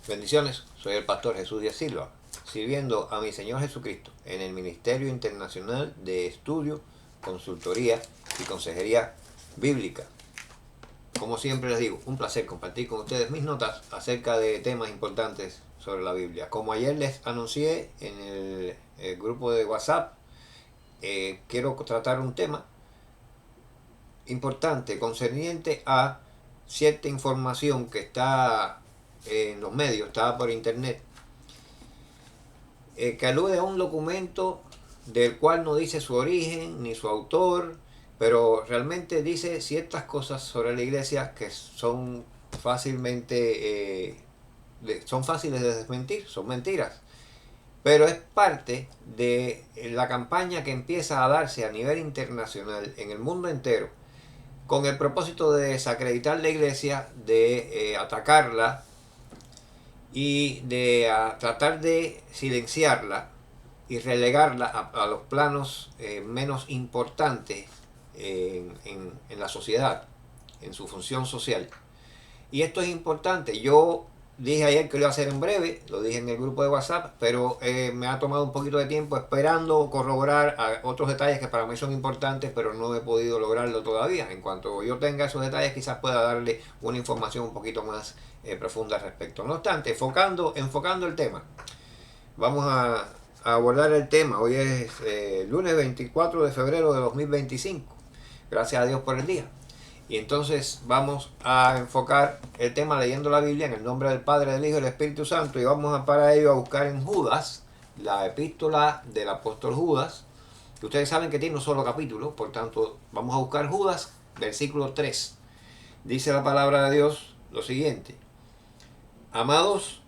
Bendiciones, soy el pastor Jesús Díaz Silva, sirviendo a mi Señor Jesucristo en el Ministerio Internacional de Estudio, Consultoría y Consejería Bíblica. Como siempre les digo, un placer compartir con ustedes mis notas acerca de temas importantes sobre la Biblia. Como ayer les anuncié en el grupo de WhatsApp, quiero tratar un tema importante concerniente a cierta información que está en los medios, está por internet, que alude a un documento del cual no dice su origen ni su autor, pero realmente dice ciertas cosas sobre la iglesia que son fáciles de desmentir, son mentiras. Pero es parte de la campaña que empieza a darse a nivel internacional en el mundo entero, con el propósito de desacreditar la iglesia, de atacarla y de tratar de silenciarla y relegarla a los planos menos importantes en la sociedad, en su función social. Y esto es importante. Yo dije ayer que lo iba a hacer en breve, lo dije en el grupo de WhatsApp, pero me ha tomado un poquito de tiempo esperando corroborar otros detalles que para mí son importantes, pero no he podido lograrlo todavía. En cuanto yo tenga esos detalles, quizás pueda darle una información un poquito más profunda al respecto. No obstante, enfocando el tema, vamos a abordar el tema. Hoy es lunes 24 de febrero de 2025. Gracias a Dios por el día. Y entonces vamos a enfocar el tema leyendo la Biblia en el nombre del Padre, del Hijo y del Espíritu Santo. Y vamos para ello a buscar en Judas, la epístola del apóstol Judas, que ustedes saben que tiene un solo capítulo. Por tanto, vamos a buscar Judas, versículo 3. Dice la palabra de Dios lo siguiente: Amados,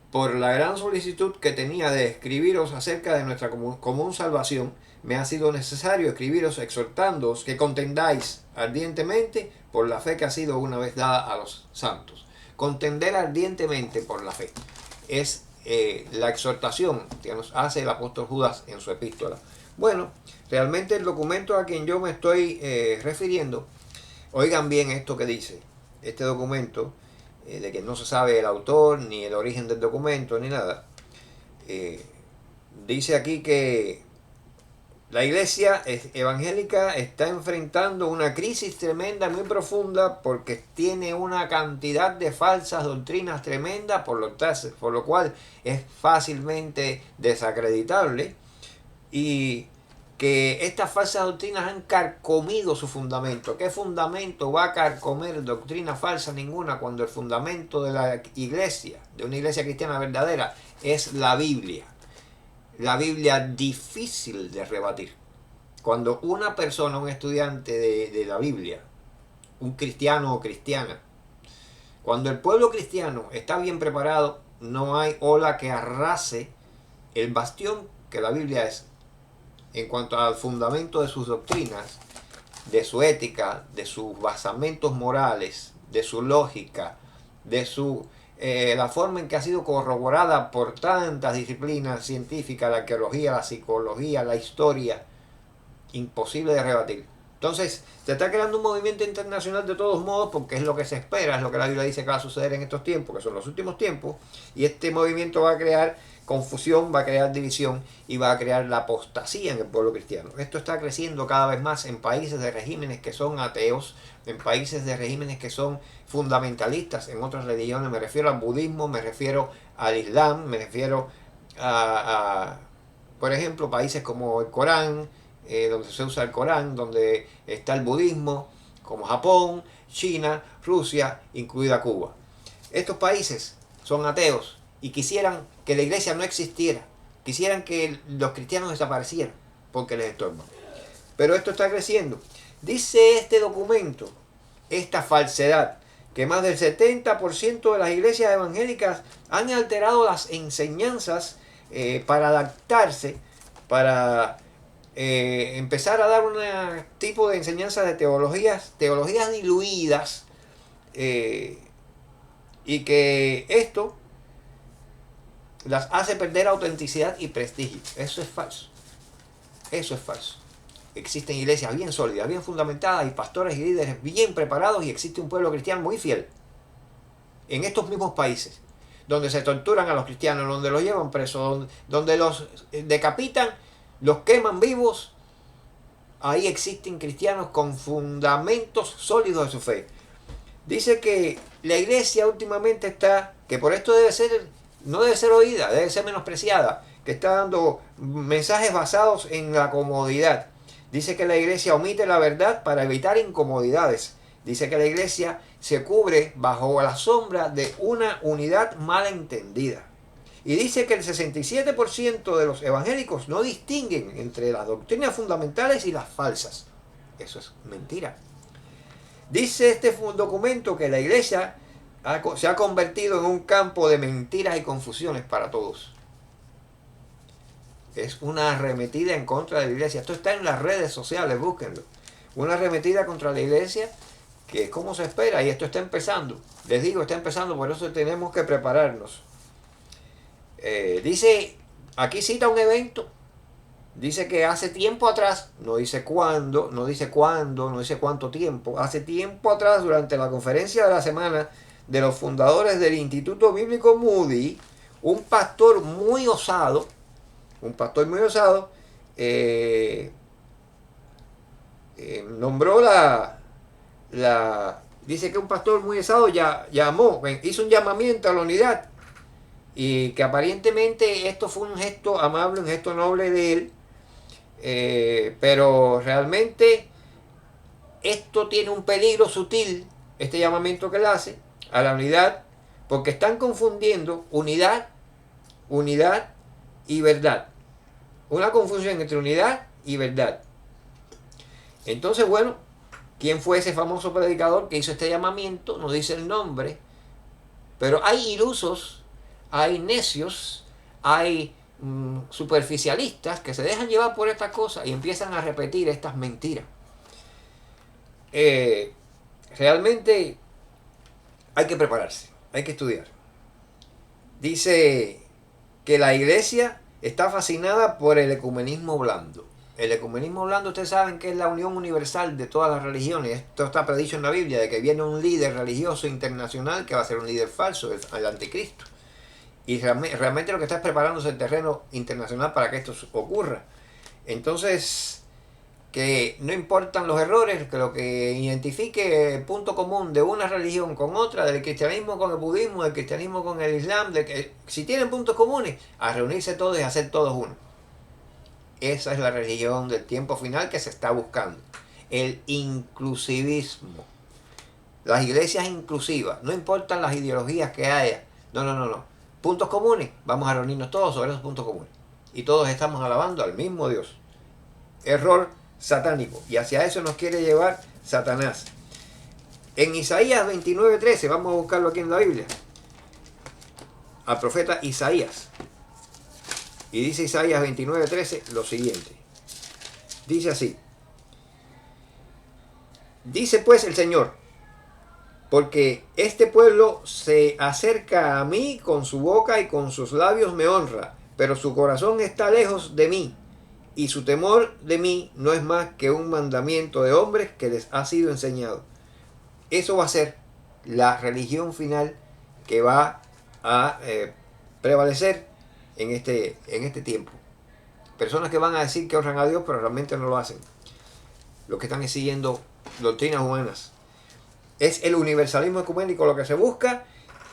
por la gran solicitud que tenía de escribiros acerca de nuestra común salvación, me ha sido necesario escribiros exhortándoos que contendáis ardientemente por la fe que ha sido una vez dada a los santos. Contender ardientemente por la fe es la exhortación que nos hace el apóstol Judas en su epístola. Bueno, realmente el documento a quien yo me estoy refiriendo, oigan bien esto que dice este documento, de que no se sabe el autor, ni el origen del documento, ni nada. Dice aquí que la iglesia evangélica está enfrentando una crisis tremenda, muy profunda, porque tiene una cantidad de falsas doctrinas tremendas, por lo cual es fácilmente desacreditable, y que estas falsas doctrinas han carcomido su fundamento. ¿Qué fundamento va a carcomer doctrina falsa ninguna cuando el fundamento de la iglesia, de una iglesia cristiana verdadera, es la Biblia? La Biblia difícil de rebatir. Cuando una persona, un estudiante de la Biblia, un cristiano o cristiana, cuando el pueblo cristiano está bien preparado, no hay ola que arrase el bastión que la Biblia es en cuanto al fundamento de sus doctrinas, de su ética, de sus basamentos morales, de su lógica, de la forma en que ha sido corroborada por tantas disciplinas científicas, la arqueología, la psicología, la historia, imposible de rebatir. Entonces, se está creando un movimiento internacional de todos modos, porque es lo que se espera, es lo que la Biblia dice que va a suceder en estos tiempos, que son los últimos tiempos, y este movimiento va a crear confusión, va a crear división y va a crear la apostasía en el pueblo cristiano. Esto está creciendo cada vez más en países de regímenes que son ateos, en países de regímenes que son fundamentalistas en otras religiones. Me refiero al budismo, me refiero al islam, me refiero por ejemplo, países como el Corán, donde se usa el Corán, donde está el budismo, como Japón, China, Rusia, incluida Cuba. Estos países son ateos y quisieran que la iglesia no existiera, quisieran que los cristianos desaparecieran porque les estorban. Pero esto está creciendo. Dice este documento, esta falsedad, que más del 70% de las iglesias evangélicas han alterado las enseñanzas para adaptarse, para empezar a dar un tipo de enseñanza de teologías diluidas, y que esto las hace perder autenticidad y prestigio. Eso es falso. Eso es falso. Existen iglesias bien sólidas, bien fundamentadas, y pastores y líderes bien preparados, y existe un pueblo cristiano muy fiel en estos mismos países. donde se torturan a los cristianos, donde los llevan presos, donde los decapitan, los queman vivos. Ahí existen cristianos con fundamentos sólidos de su fe. Dice que la iglesia últimamente está, que por esto no debe ser oída, debe ser menospreciada, que está dando mensajes basados en la comodidad. Dice que la iglesia omite la verdad para evitar incomodidades. Dice que la iglesia se cubre bajo la sombra de una unidad mal entendida. Y dice que el 67% de los evangélicos no distinguen entre las doctrinas fundamentales y las falsas. Eso es mentira. Dice este documento que la iglesia se ha convertido en un campo de mentiras y confusiones para todos. Es una arremetida en contra de la iglesia. Esto está en las redes sociales, búsquenlo. Una arremetida contra la iglesia que es como se espera, y esto está empezando. Les digo, está empezando, por eso tenemos que prepararnos. Dice, aquí cita un evento, dice que hace tiempo atrás, no dice cuándo, no dice cuánto tiempo, hace tiempo atrás, durante la conferencia de la semana de los fundadores del Instituto Bíblico Moody, un pastor muy osado, nombró dice que un pastor muy osado hizo un llamamiento a la unidad, y que aparentemente esto fue un gesto amable, un gesto noble de él, pero realmente esto tiene un peligro sutil, este llamamiento que él hace a la unidad, porque están confundiendo unidad y verdad. Una confusión entre unidad y verdad. Entonces, bueno, ¿quién fue ese famoso predicador que hizo este llamamiento? No dice el nombre, pero hay ilusos, hay necios, hay superficialistas que se dejan llevar por estas cosas y empiezan a repetir estas mentiras. Realmente hay que prepararse, hay que estudiar. Dice que la iglesia está fascinada por el ecumenismo blando. El ecumenismo blando, ustedes saben que es la unión universal de todas las religiones. Esto está predicho en la Biblia, de que viene un líder religioso internacional que va a ser un líder falso, el anticristo. Y realmente lo que está es preparándose el terreno internacional para que esto ocurra. Entonces, que no importan los errores, que lo que identifique el punto común de una religión con otra, del cristianismo con el budismo, del cristianismo con el islam, si tienen puntos comunes, a reunirse todos y hacer todos uno. Esa es la religión del tiempo final que se está buscando. El inclusivismo. Las iglesias inclusivas, no importan las ideologías que haya. No. Puntos comunes, vamos a reunirnos todos sobre esos puntos comunes. Y todos estamos alabando al mismo Dios. Error satánico. Y hacia eso nos quiere llevar Satanás. En Isaías 29:13, vamos a buscarlo aquí en la Biblia. Al profeta Isaías. Y dice Isaías 29:13 lo siguiente. Dice así. Dice pues el Señor: porque este pueblo se acerca a mí con su boca y con sus labios me honra, pero su corazón está lejos de mí, y su temor de mí no es más que un mandamiento de hombres que les ha sido enseñado. Eso va a ser la religión final que va a prevalecer en este tiempo. Personas que van a decir que honran a Dios, pero realmente no lo hacen. Los que están siguiendo doctrinas humanas. Es el universalismo ecuménico lo que se busca.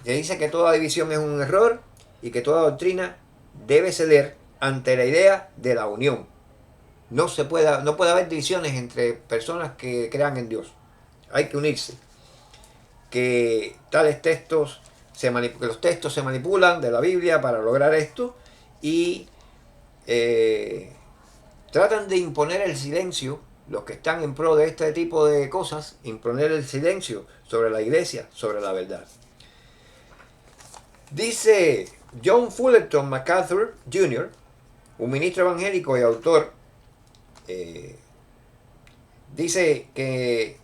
Se dice que toda división es un error y que toda doctrina debe ceder ante la idea de la unión. No puede haber divisiones entre personas que crean en Dios. Hay que unirse. Que tales textos, que los textos se manipulan de la Biblia para lograr esto, y tratan de imponer el silencio. Los que están en pro de este tipo de cosas, imponer el silencio sobre la iglesia, sobre la verdad. Dice John Fullerton MacArthur Jr., un ministro evangélico y autor, dice que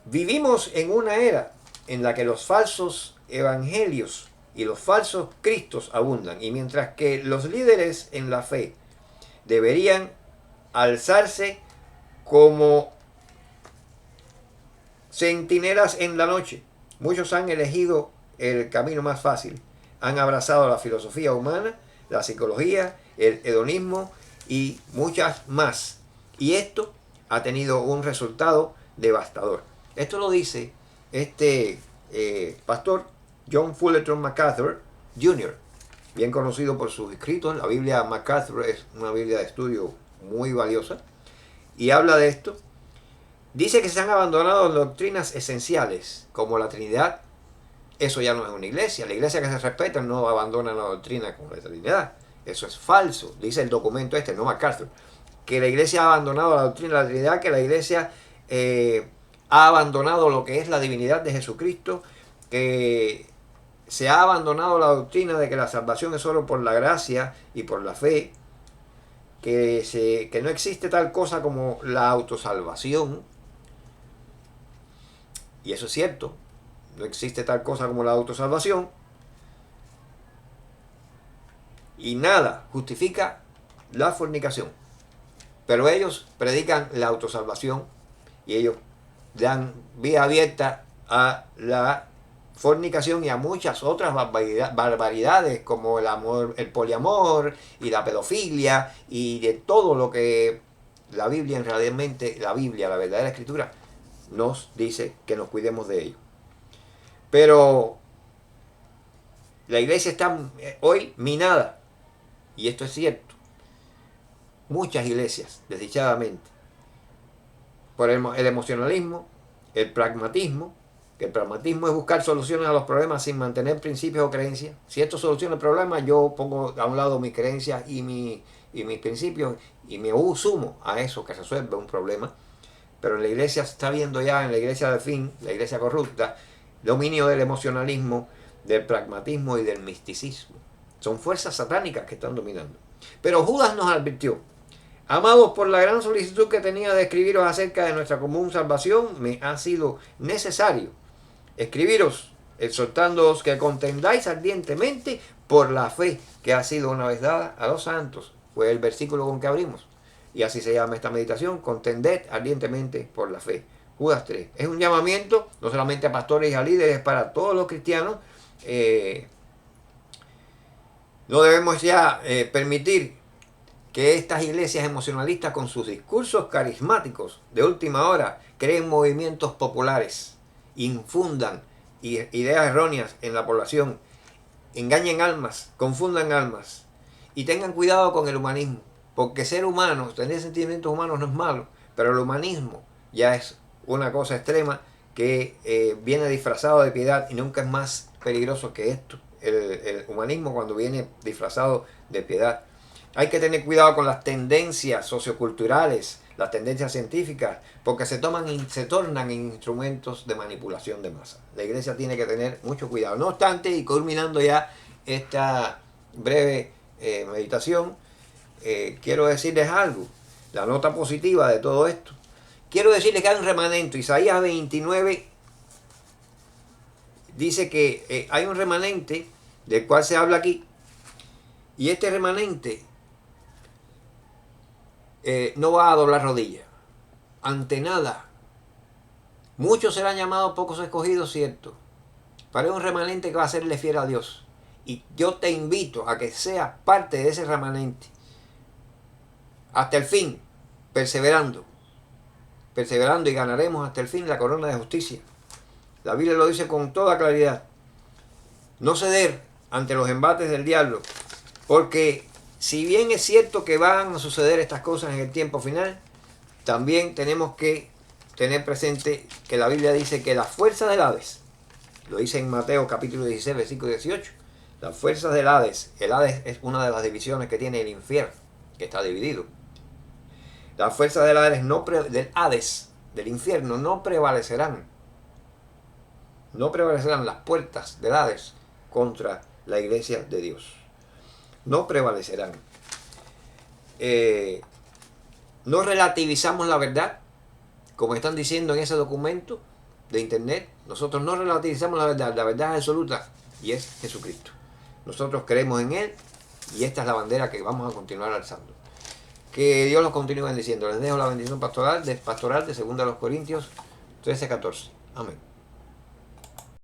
vivimos en una era en la que los falsos evangelios y los falsos cristos abundan, y mientras que los líderes en la fe deberían alzarse como centinelas en la noche, muchos han elegido el camino más fácil, han abrazado la filosofía humana, la psicología, el hedonismo y muchas más. Y esto ha tenido un resultado devastador. Esto lo dice este pastor John Fullerton MacArthur Jr., bien conocido por sus escritos. La Biblia MacArthur es una Biblia de estudio muy valiosa y habla de esto. Dice que se han abandonado doctrinas esenciales como la Trinidad. Eso ya no es una iglesia. La iglesia que se respeta no abandona la doctrina como la Trinidad. Eso es falso. Dice el documento este, no MacArthur, que la iglesia ha abandonado la doctrina de la Trinidad, que la iglesia ha abandonado lo que es la divinidad de Jesucristo, que se ha abandonado la doctrina de que la salvación es solo por la gracia y por la fe, que no existe tal cosa como la autosalvación. Y eso es cierto, no existe tal cosa como la autosalvación. Y nada justifica la fornicación. Pero ellos predican la autosalvación y ellos dan vía abierta a la fornicación y a muchas otras barbaridades como el amor, el poliamor y la pedofilia y de todo lo que la Biblia realmente, la verdadera escritura, nos dice que nos cuidemos de ello. Pero la iglesia está hoy minada, y esto es cierto. Muchas iglesias, desdichadamente, por el emocionalismo, el pragmatismo, que el pragmatismo es buscar soluciones a los problemas sin mantener principios o creencias. Si esto soluciona el problema, yo pongo a un lado mis creencias y mis principios y me sumo a eso que resuelve un problema. Pero en la iglesia se está viendo ya, en la iglesia del fin, la iglesia corrupta, dominio del emocionalismo, del pragmatismo y del misticismo. Son fuerzas satánicas que están dominando. Pero Judas nos advirtió: amados, por la gran solicitud que tenía de escribiros acerca de nuestra común salvación, me ha sido necesario escribiros, exhortándoos que contendáis ardientemente por la fe que ha sido una vez dada a los santos. Fue el versículo con que abrimos. Y así se llama esta meditación: contended ardientemente por la fe. Judas 3. Es un llamamiento no solamente a pastores y a líderes, para todos los cristianos. No debemos ya permitir que estas iglesias emocionalistas, con sus discursos carismáticos de última hora, creen movimientos populares, infundan ideas erróneas en la población, engañen almas, confundan almas y tengan cuidado con el humanismo. Porque ser humano, tener sentimientos humanos no es malo, pero el humanismo ya es una cosa extrema que viene disfrazado de piedad y nunca es más peligroso que esto. El humanismo cuando viene disfrazado de piedad. Hay que tener cuidado con las tendencias socioculturales, las tendencias científicas, porque se tornan en instrumentos de manipulación de masa. La iglesia tiene que tener mucho cuidado. No obstante, y culminando ya esta breve meditación, quiero decirles algo, la nota positiva de todo esto. Quiero decirles que hay un remanente. Isaías 29 dice que hay un remanente del cual se habla aquí, y este remanente no va a doblar rodillas ante nada. Muchos serán llamados, pocos escogidos, cierto, pero es un remanente que va a serle fiel a Dios. Y yo te invito a que seas parte de ese remanente hasta el fin, perseverando y ganaremos hasta el fin la corona de justicia. La Biblia lo dice con toda claridad. No ceder ante los embates del diablo, porque si bien es cierto que van a suceder estas cosas en el tiempo final, también tenemos que tener presente que la Biblia dice que las fuerzas del Hades, lo dice en Mateo capítulo 16, versículo 18, las fuerzas del Hades, el Hades es una de las divisiones que tiene el infierno, que está dividido. Las fuerzas del Hades, del infierno, no prevalecerán. No prevalecerán las puertas del Hades contra la iglesia de Dios. No prevalecerán. No relativizamos la verdad, como están diciendo en ese documento de internet. Nosotros no relativizamos la verdad es absoluta y es Jesucristo. Nosotros creemos en Él y esta es la bandera que vamos a continuar alzando. Que Dios los continúe bendiciendo. Les dejo la bendición pastoral de 2 Corintios 13:14. Amén.